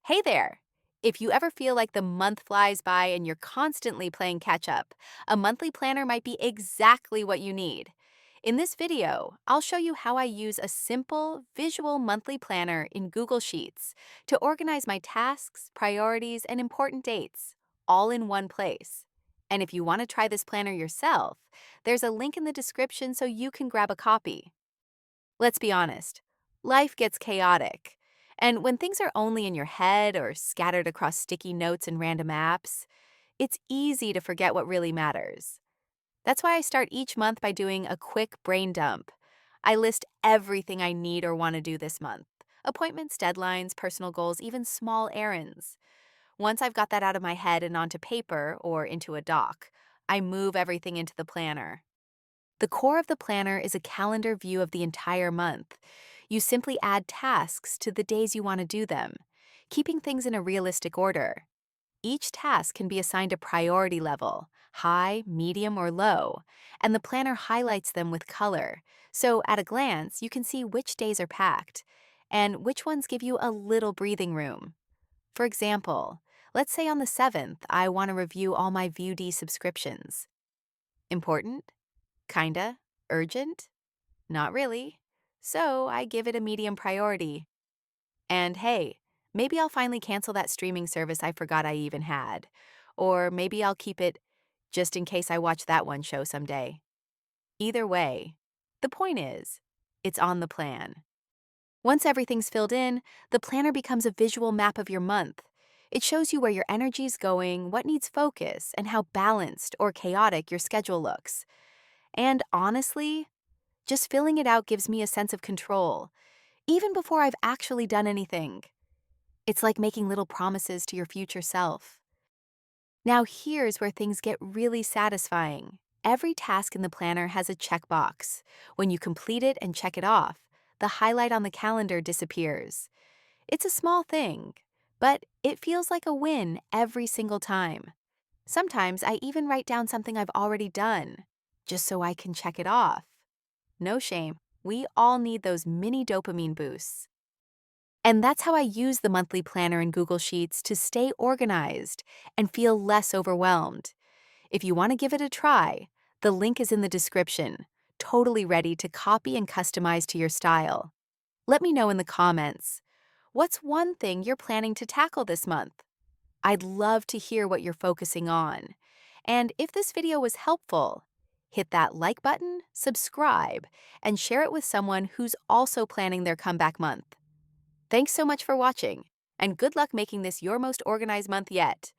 Hey there! If you ever feel like the month flies by and you're constantly playing catch up, a monthly planner might be exactly what you need. In this video, I'll show you how I use a simple, visual monthly planner in Google Sheets to organize my tasks, priorities, and important dates, all in one place. And if you want to try this planner yourself, there's a link in the description so you can grab a copy. Let's be honest, life gets chaotic. And when things are only in your head or scattered across sticky notes and random apps, it's easy to forget what really matters. That's why I start each month by doing a quick brain dump. I list everything I need or want to do this month: appointments, deadlines, personal goals, even small errands. Once I've got that out of my head and onto paper or into a doc, I move everything into the planner. The core of the planner is a calendar view of the entire month. You simply add tasks to the days you want to do them, keeping things in a realistic order. Each task can be assigned a priority level, high, medium, or low, and the planner highlights them with color. So at a glance, you can see which days are packed and which ones give you a little breathing room. For example, let's say on the 7th, I want to review all my VUD subscriptions. Important? Kinda. Urgent? Not really. So I give it a medium priority. And hey, maybe I'll finally cancel that streaming service I forgot I even had. Or maybe I'll keep it just in case I watch that one show someday. Either way, the point is, it's on the plan. Once everything's filled in, the planner becomes a visual map of your month. It shows you where your energy's going, what needs focus, and how balanced or chaotic your schedule looks. And honestly, just filling it out gives me a sense of control, even before I've actually done anything. It's like making little promises to your future self. Now here's where things get really satisfying. Every task in the planner has a checkbox. When you complete it and check it off, the highlight on the calendar disappears. It's a small thing, but it feels like a win every single time. Sometimes I even write down something I've already done, just so I can check it off. No shame. We all need those mini dopamine boosts. And that's how I use the monthly planner in Google Sheets to stay organized and feel less overwhelmed. If you want to give it a try, the link is in the description, totally ready to copy and customize to your style. Let me know in the comments, what's one thing you're planning to tackle this month? I'd love to hear what you're focusing on. And if this video was helpful, hit that like button, subscribe, and share it with someone who's also planning their comeback month. Thanks so much for watching, and good luck making this your most organized month yet.